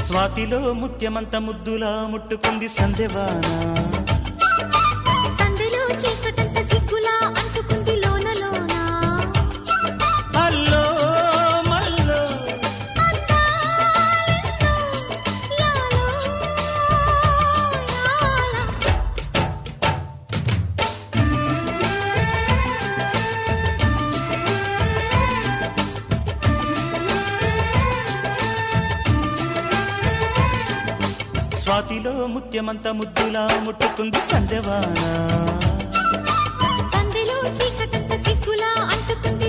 స్వాతిలో ముత్యమంత ముద్దులా ముట్టుకుంది సందెవాన. సందెలో చీకటంత సిగ్గులా అంటుకుంది లోన లోన. అల్లో మల్లో అందాలెన్నో లాలో లాలా. స్వాతిలో ముత్యమంత ముద్దులా ముట్టుకుంది సందెవాన. సందెలో చీకటంత సిగ్గులా అంటుకుంది